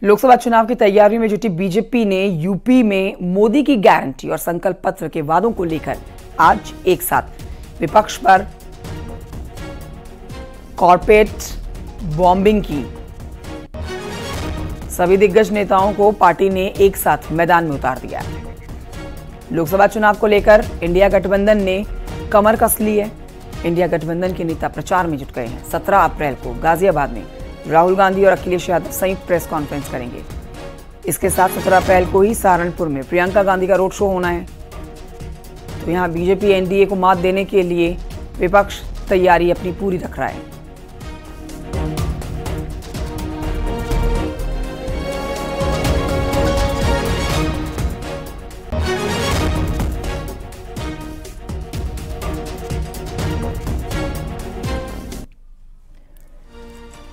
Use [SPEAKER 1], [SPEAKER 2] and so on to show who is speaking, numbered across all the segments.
[SPEAKER 1] लोकसभा चुनाव की तैयारी में जुटी बीजेपी ने यूपी में मोदी की गारंटी और संकल्प पत्र के वादों को लेकर आज एक साथ विपक्ष पर कॉर्पोरेट बॉम्बिंग की। सभी दिग्गज नेताओं को पार्टी ने एक साथ मैदान में उतार दिया है। लोकसभा चुनाव को लेकर इंडिया गठबंधन ने कमर कस ली है। इंडिया गठबंधन के नेता प्रचार में जुट गए हैं। 17 अप्रैल को गाजियाबाद में राहुल गांधी और अखिलेश यादव संयुक्त प्रेस कॉन्फ्रेंस करेंगे। इसके साथ 17 अप्रैल को ही सहारनपुर में प्रियंका गांधी का रोड शो होना है। तो यहां बीजेपी एनडीए को मात देने के लिए विपक्ष तैयारी अपनी पूरी रख रहा है।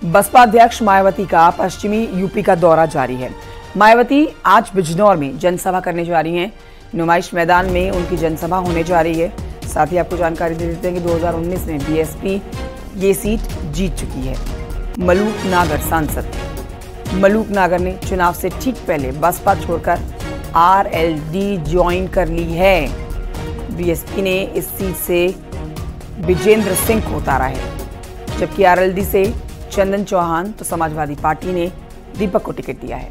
[SPEAKER 1] बसपा अध्यक्ष मायावती का पश्चिमी यूपी का दौरा जारी है। मायावती आज बिजनौर में जनसभा करने जा रही हैं। नुमाइश मैदान में उनकी जनसभा होने जा रही है। साथ ही आपको जानकारी दे देते हैं कि 2019 में बीएसपी ये सीट जीत चुकी है। मलूक नागर सांसद मलूक नागर ने चुनाव से ठीक पहले बसपा छोड़कर आरएलडी ज्वाइन कर ली है। बीएसपी ने इस सीट से विजेंद्र सिंह को उतारा है, जबकि आरएलडी से चंदन चौहान तो समाजवादी पार्टी ने दीपक को टिकट दिया है।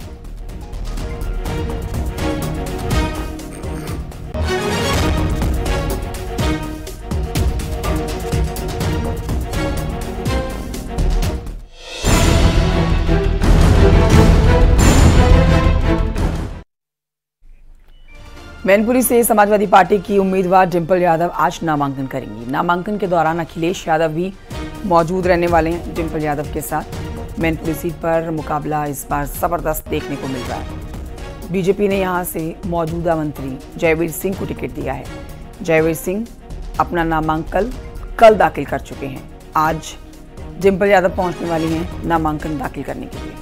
[SPEAKER 1] मैनपुरी से समाजवादी पार्टी की उम्मीदवार डिंपल यादव आज नामांकन करेंगी। नामांकन के दौरान अखिलेश यादव भी मौजूद रहने वाले हैं। डिंपल यादव के साथ मैनपुरी सीट पर मुकाबला इस बार जबरदस्त देखने को मिल रहा है। बीजेपी ने यहां से मौजूदा मंत्री जयवीर सिंह को टिकट दिया है। जयवीर सिंह अपना नामांकन कल दाखिल कर चुके हैं। आज डिंपल यादव पहुंचने वाली हैं नामांकन दाखिल करने के लिए।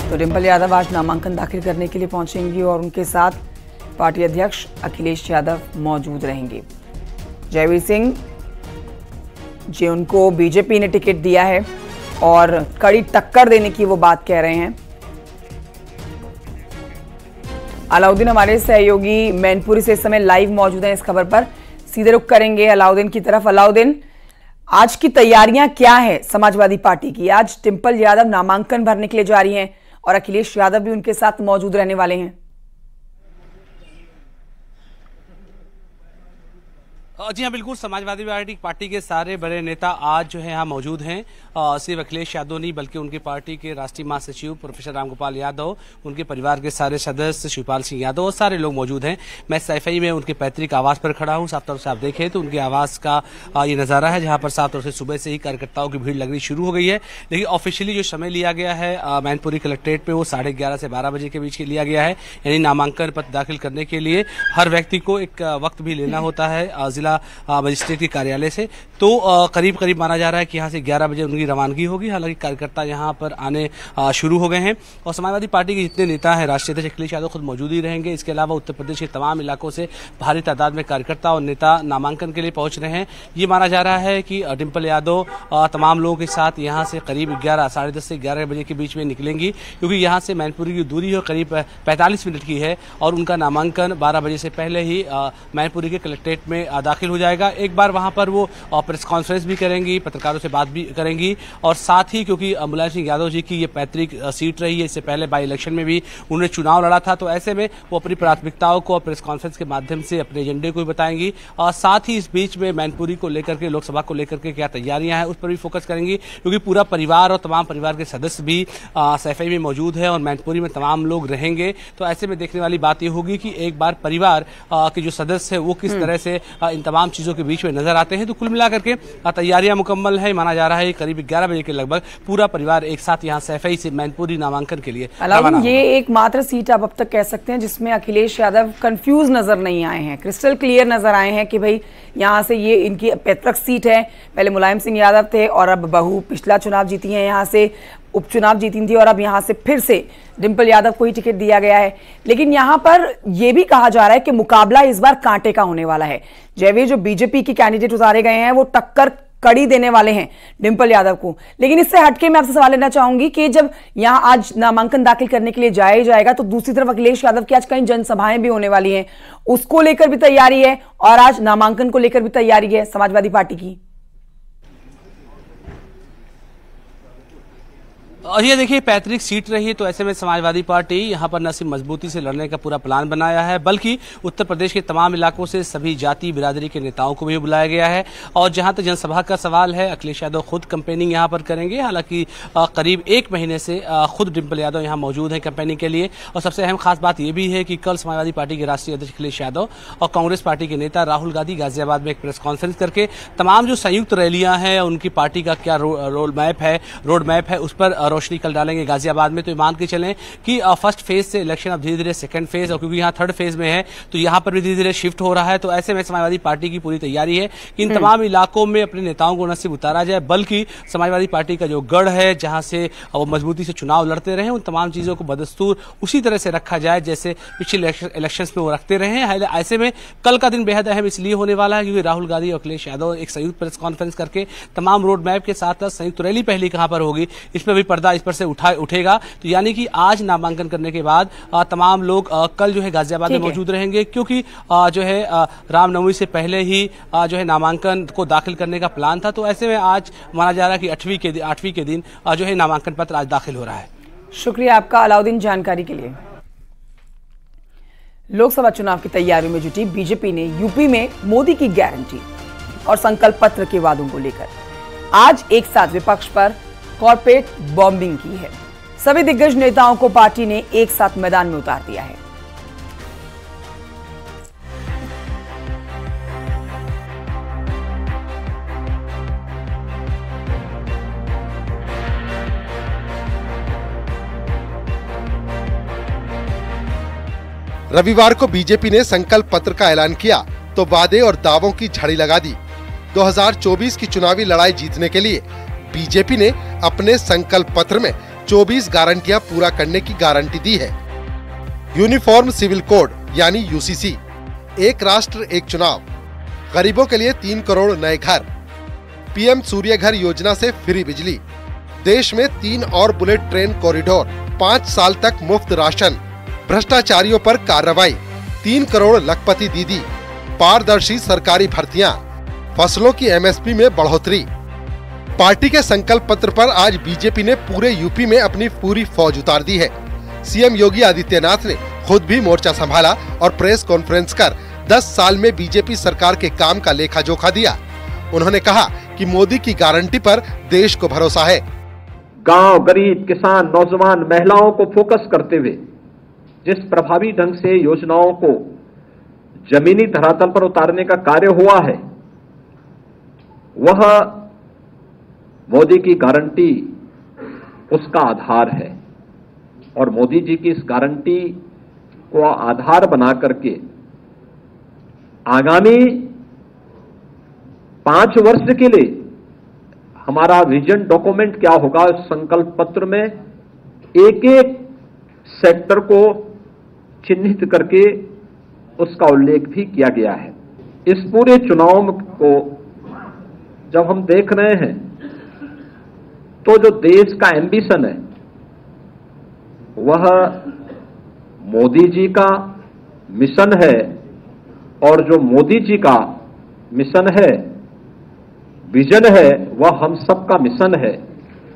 [SPEAKER 1] तो डिंपल यादव आज नामांकन दाखिल करने के लिए पहुंचेंगी और उनके साथ पार्टी अध्यक्ष अखिलेश यादव मौजूद रहेंगे। जयवीर सिंह जी उनको बीजेपी ने टिकट दिया है और कड़ी टक्कर देने की वो बात कह रहे हैं। अलाउद्दीन हमारे सहयोगी मैनपुरी से इस समय लाइव मौजूद हैं। इस खबर पर सीधे रुख करेंगे अलाउद्दीन की तरफ। अलाउद्दीन, आज की तैयारियां क्या है समाजवादी पार्टी की? आज डिंपल यादव नामांकन भरने के लिए जा रही हैं और अखिलेश यादव भी उनके साथ मौजूद रहने वाले हैं।
[SPEAKER 2] जी हाँ, बिल्कुल। समाजवादी पार्टी के सारे बड़े नेता आज जो है यहाँ मौजूद हैं। सिर्फ अखिलेश यादव नहीं बल्कि उनकी पार्टी के राष्ट्रीय महासचिव प्रोफेसर रामगोपाल यादव, उनके परिवार के सारे सदस्य शिवपाल सिंह यादव और सारे लोग मौजूद हैं। मैं सैफई में उनके पैतृक आवास पर खड़ा हूँ। साफ तौर से आप देखें तो उनके आवास का ये नजारा है, जहाँ पर साफ तौर से सुबह से ही कार्यकर्ताओं की भीड़ लगनी शुरू हो गई है। लेकिन ऑफिशियली जो समय लिया गया है मैनपुरी कलेक्ट्रेट में, वो 11:30 से 12 बजे के बीच के लिया गया है। यानी नामांकन पत्र दाखिल करने के लिए हर व्यक्ति को एक वक्त भी लेना होता है जिला मजिस्ट्रेट के कार्यालय से। तो करीब करीब माना जा रहा है कि यहाँ से 11 बजे उनकी रवानगी होगी। हालांकि कार्यकर्ता यहाँ पर आने शुरू हो गए हैं और समाजवादी पार्टी के जितने नेता हैं, राष्ट्रीय अध्यक्ष अखिलेश यादव खुद मौजूद ही रहेंगे। इसके अलावा उत्तर प्रदेश के तमाम इलाकों से भारी तादाद में कार्यकर्ता और नेता नामांकन के लिए पहुंच रहे हैं। ये माना जा रहा है कि डिंपल यादव तमाम लोगों के साथ यहाँ से करीब 10:30 से 11 बजे के बीच में निकलेंगी, क्योंकि यहाँ से मैनपुरी की दूरी है करीब 45 मिनट की है और उनका नामांकन 12 बजे से पहले ही मैनपुरी के कलेक्ट्रेट में दाखिल हो जाएगा। एक बार वहां पर वो प्रेस कॉन्फ्रेंस भी करेंगी, पत्रकारों से बात भी करेंगी और साथ ही क्योंकि मुलायम सिंह यादव जी की ये पैतृक सीट रही है, इससे पहले बाई इलेक्शन में भी उन्होंने चुनाव लड़ा था, तो ऐसे में वो अपनी प्राथमिकताओं को प्रेस कॉन्फ्रेंस के माध्यम से अपने एजेंडे को भी बताएंगी और साथ ही इस बीच में मैनपुरी को लेकर के, लोकसभा को लेकर के क्या तैयारियां हैं उस पर भी फोकस करेंगी, क्योंकि पूरा परिवार और तमाम परिवार के सदस्य भी सैफई में मौजूद है और मैनपुरी में तमाम लोग रहेंगे। तो ऐसे में देखने वाली बात यह होगी कि एक बार परिवार के जो सदस्य है वो किस तरह से इन तमाम चीजों के बीच में नजर आते हैं। तो कुल मिलाकर के तैयारियां मुकम्मल है। माना जा रहा है करीब 11 बजे के लगभग पूरा परिवार एक साथ यहां सैफई से मैनपुरी नामांकन के लिए रवाना।
[SPEAKER 1] ये एकमात्र सीट आप अब तक कह सकते हैं जिसमें अखिलेश यादव कंफ्यूज नजर नहीं आए हैं, क्रिस्टल क्लियर नजर आए हैं कि भाई यहाँ से ये इनकी पैतृक सीट है। पहले मुलायम सिंह यादव थे और अब बहू पिछला चुनाव जीती हैं यहाँ से। उपचुनाव जीती थी और अब यहां से फिर से डिंपल यादव को ही टिकट दिया गया है। लेकिन यहां पर यह भी कहा जा रहा है कि मुकाबला इस बार कांटे का होने वाला है। जयवीर, जो बीजेपी की कैंडिडेट उतारे गए हैं वो टक्कर कड़ी देने वाले हैं डिंपल यादव को। लेकिन इससे हटके मैं आपसे सवाल लेना चाहूंगी कि जब यहां आज नामांकन दाखिल करने के लिए जाया जाएगा तो दूसरी तरफ अखिलेश यादव की आज कई जनसभाएं भी होने वाली हैं, उसको लेकर भी तैयारी है और आज नामांकन को लेकर भी तैयारी है समाजवादी पार्टी की।
[SPEAKER 2] और ये देखिए पैतृक सीट रही है, तो ऐसे में समाजवादी पार्टी यहाँ पर न सिर्फ मजबूती से लड़ने का पूरा प्लान बनाया है बल्कि उत्तर प्रदेश के तमाम इलाकों से सभी जाति बिरादरी के नेताओं को भी बुलाया गया है। और जहां तक जनसभा का सवाल है, अखिलेश यादव खुद कैंपेनिंग यहाँ पर करेंगे। हालांकि करीब 1 महीने से खुद डिंपल यादव यहाँ मौजूद है कैंपेनिंग के लिए। और सबसे अहम खास बात यह भी है कि कल समाजवादी पार्टी के राष्ट्रीय अध्यक्ष अखिलेश यादव और कांग्रेस पार्टी के नेता राहुल गांधी गाजियाबाद में एक प्रेस कॉन्फ्रेंस करके तमाम जो संयुक्त रैलियां हैं उनकी पार्टी का क्या रोड मैप है उस पर रोशनी कल डालेंगे गाजियाबाद में। तो मान के चलें कि फर्स्ट फेज से इलेक्शन अब धीरे धीरे सेकंड फेज, और क्योंकि यहाँ थर्ड फेज में है तो यहाँ पर भी धीरे धीरे शिफ्ट हो रहा है। तो ऐसे में समाजवादी पार्टी की पूरी तैयारी है कि इन तमाम इलाकों में अपने नेताओं को न सिर्फ उतारा जाए बल्कि समाजवादी पार्टी का जो गढ़ है जहां से वो मजबूती से चुनाव लड़ते रहे उन तमाम चीजों को बदस्तूर उसी तरह से रखा जाए जैसे पिछले इलेक्शन में वो रखते रहे हैं। ऐसे में कल का दिन बेहद अहम इसलिए होने वाला है क्योंकि राहुल गांधी और अखिलेश यादव एक संयुक्त प्रेस कॉन्फ्रेंस करके तमाम रोड मैप के साथ संयुक्त रैली पहली कहां पर होगी इस पर भी पर्दा इस पर से उठेगा। तो यानी कि आज नामांकन करने के बाद तमाम लोग कल जो है गाजियाबाद में मौजूद रहेंगे क्योंकि जो है रामनवमी से पहले ही जो है नामांकन को दाखिल करने का प्लान था। तो ऐसे में आज माना जा रहा है कि 8वीं के दिन जो है नामांकन पत्र आज दाखिल हो रहा है।
[SPEAKER 1] शुक्रिया आपका अलाउद्दीन जानकारी के लिए। लोकसभा चुनाव की तैयारियों में जुटी बीजेपी ने यूपी में मोदी की गारंटी और संकल्प पत्र के वादों को लेकर आज एक साथ विपक्ष पर कॉर्पोरेट बॉम्बिंग की है। सभी दिग्गज नेताओं को पार्टी ने एक साथ मैदान में उतार दिया है।
[SPEAKER 3] रविवार को बीजेपी ने संकल्प पत्र का ऐलान किया तो वादे और दावों की झड़ी लगा दी। 2024 की चुनावी लड़ाई जीतने के लिए बीजेपी ने अपने संकल्प पत्र में 24 गारंटियां पूरा करने की गारंटी दी है। यूनिफॉर्म सिविल कोड यानी यूसीसी, एक राष्ट्र एक चुनाव, गरीबों के लिए 3 करोड़ नए घर, पीएम सूर्य घर योजना से फ्री बिजली, देश में 3 और बुलेट ट्रेन कॉरिडोर, 5 साल तक मुफ्त राशन, भ्रष्टाचारियों पर कार्रवाई, 3 करोड़ लखपति दीदी, पारदर्शी सरकारी भर्तियां, फसलों की एमएसपी में बढ़ोतरी। पार्टी के संकल्प पत्र पर आज बीजेपी ने पूरे यूपी में अपनी पूरी फौज उतार दी है। सीएम योगी आदित्यनाथ ने खुद भी मोर्चा संभाला और प्रेस कॉन्फ्रेंस कर 10 साल में बीजेपी सरकार के काम का लेखा जोखा दिया। उन्होंने कहा कि मोदी की गारंटी पर देश को भरोसा है।
[SPEAKER 4] गांव, गरीब, किसान, नौजवान, महिलाओं को फोकस करते हुए जिस प्रभावी ढंग से योजनाओं को जमीनी धरातल पर उतारने का कार्य हुआ है वह मोदी की गारंटी उसका आधार है। और मोदी जी की इस गारंटी को आधार बना करके आगामी 5 वर्ष के लिए हमारा विजन डॉक्यूमेंट क्या होगा, संकल्प पत्र में एक एक सेक्टर को चिन्हित करके उसका उल्लेख भी किया गया है। इस पूरे चुनाव को जब हम देख रहे हैं तो जो देश का एम्बिशन है वह मोदी जी का मिशन है, और जो मोदी जी का मिशन है, विजन है, वह हम सबका मिशन है।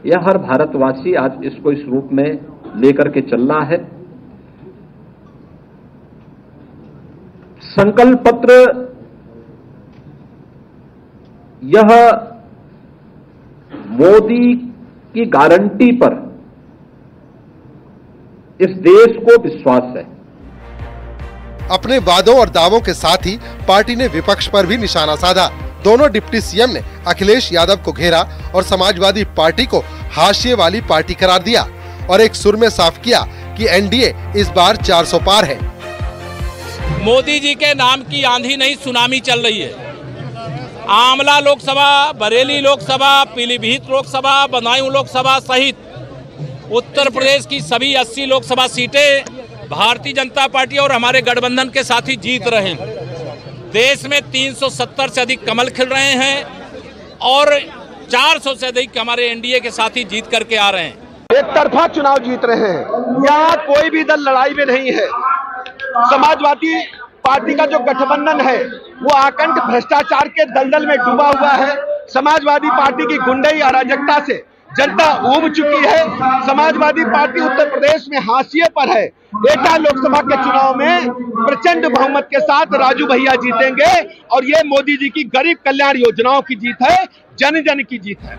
[SPEAKER 4] यह हर भारतवासी आज इसको इस रूप में लेकर के चलना है। संकल्प पत्र यह मोदी की गारंटी पर इस देश को विश्वास है।
[SPEAKER 3] अपने वादों और दावों के साथ ही पार्टी ने विपक्ष पर भी निशाना साधा। दोनों डिप्टी सीएम ने अखिलेश यादव को घेरा और समाजवादी पार्टी को हाशिए वाली पार्टी करार दिया और एक सुर में साफ किया कि एनडीए इस बार 400 पार है।
[SPEAKER 5] मोदी जी के नाम की आंधी नहीं सुनामी चल रही है। आमला लोकसभा, बरेली लोकसभा, पीलीभीत लोकसभा, बदायूं लोकसभा सहित उत्तर प्रदेश की सभी 80 लोकसभा सीटें भारतीय जनता पार्टी और हमारे गठबंधन के साथ ही जीत रहे हैं। देश में 370 से अधिक कमल खिल रहे हैं और 400 से अधिक हमारे एनडीए के साथी जीत करके आ रहे हैं।
[SPEAKER 6] एक तरफा चुनाव जीत रहे हैं, यहाँ कोई भी दल लड़ाई में नहीं है। समाजवादी पार्टी का जो गठबंधन है वो आकंठ भ्रष्टाचार के दलदल में डूबा हुआ है। समाजवादी पार्टी की गुंडई अराजकता से जनता ऊब चुकी है। समाजवादी पार्टी उत्तर प्रदेश में हाशिए पर है। एटा लोकसभा के चुनाव में प्रचंड बहुमत के साथ राजू भैया जीतेंगे और ये मोदी जी की गरीब कल्याण योजनाओं की जीत है, जन जन की जीत है।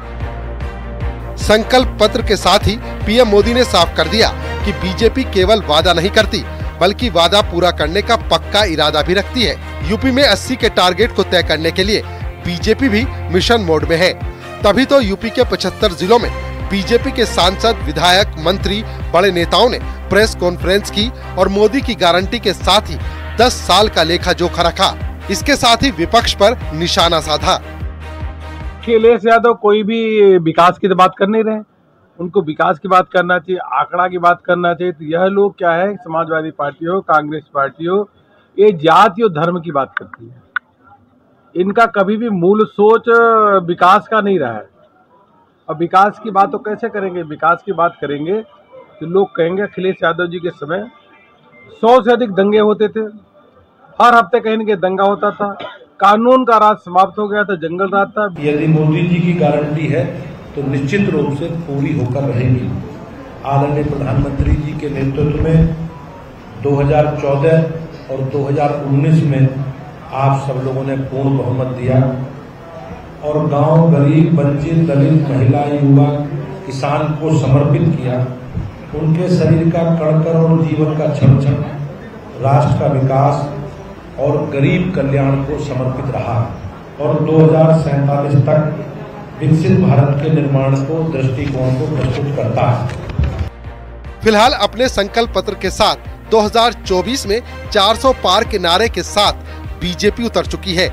[SPEAKER 3] संकल्प पत्र के साथ ही पीएम मोदी ने साफ कर दिया कि बीजेपी केवल वादा नहीं करती बल्कि वादा पूरा करने का पक्का इरादा भी रखती है। यूपी में 80 के टारगेट को तय करने के लिए बीजेपी भी मिशन मोड में है। तभी तो यूपी के 75 जिलों में बीजेपी के सांसद, विधायक, मंत्री, बड़े नेताओं ने प्रेस कॉन्फ्रेंस की और मोदी की गारंटी के साथ ही 10 साल का लेखा जोखा रखा। इसके साथ ही विपक्ष पर निशाना साधा।
[SPEAKER 7] अखिलेश यादव कोई भी विकास की तो बात कर नहीं रहे, उनको विकास की बात करना चाहिए, आंकड़ा की बात करना चाहिए। तो यह लोग क्या है, समाजवादी पार्टी हो, कांग्रेस पार्टी हो, ये जाति और धर्म की बात करती है। इनका कभी भी मूल सोच विकास का नहीं रहा है। अब विकास की बात तो कैसे करेंगे? विकास की बात करेंगे तो लोग कहेंगे अखिलेश यादव जी के समय 100 से अधिक दंगे होते थे, हर हफ्ते कहीं न कहीं दंगा होता था, कानून का राज समाप्त हो गया था, जंगल राज था।
[SPEAKER 8] यदि मोदी जी की गारंटी है तो निश्चित रूप से पूरी होकर रहेगी। आदरणीय प्रधानमंत्री जी के नेतृत्व में 2014 और 2019 में आप सब लोगों ने पूर्ण बहुमत दिया और गांव, गरीब, बच्चे, दलित, महिला, युवा, किसान को समर्पित किया। उनके शरीर का कण-कण और जीवन का क्षण-क्षण राष्ट्र का विकास और गरीब कल्याण को समर्पित रहा और 2047 तक विकसित भारत के निर्माण को, दृष्टिकोण को प्रस्तुत करता है।
[SPEAKER 3] फिलहाल अपने संकल्प पत्र के साथ 2024 में 400 पार के नारे के साथ बीजेपी उतर चुकी है।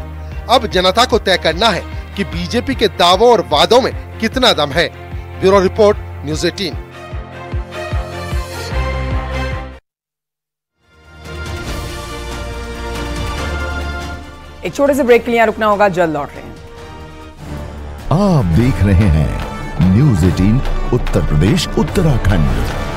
[SPEAKER 3] अब जनता को तय करना है कि बीजेपी के दावों और वादों में कितना दम है। Bureau report, news 18।
[SPEAKER 1] एक छोटे से ब्रेक के लिए रुकना होगा, जल्द लौट रहे हैं।
[SPEAKER 9] आप देख रहे हैं न्यूज़ 18 उत्तर प्रदेश उत्तराखंड।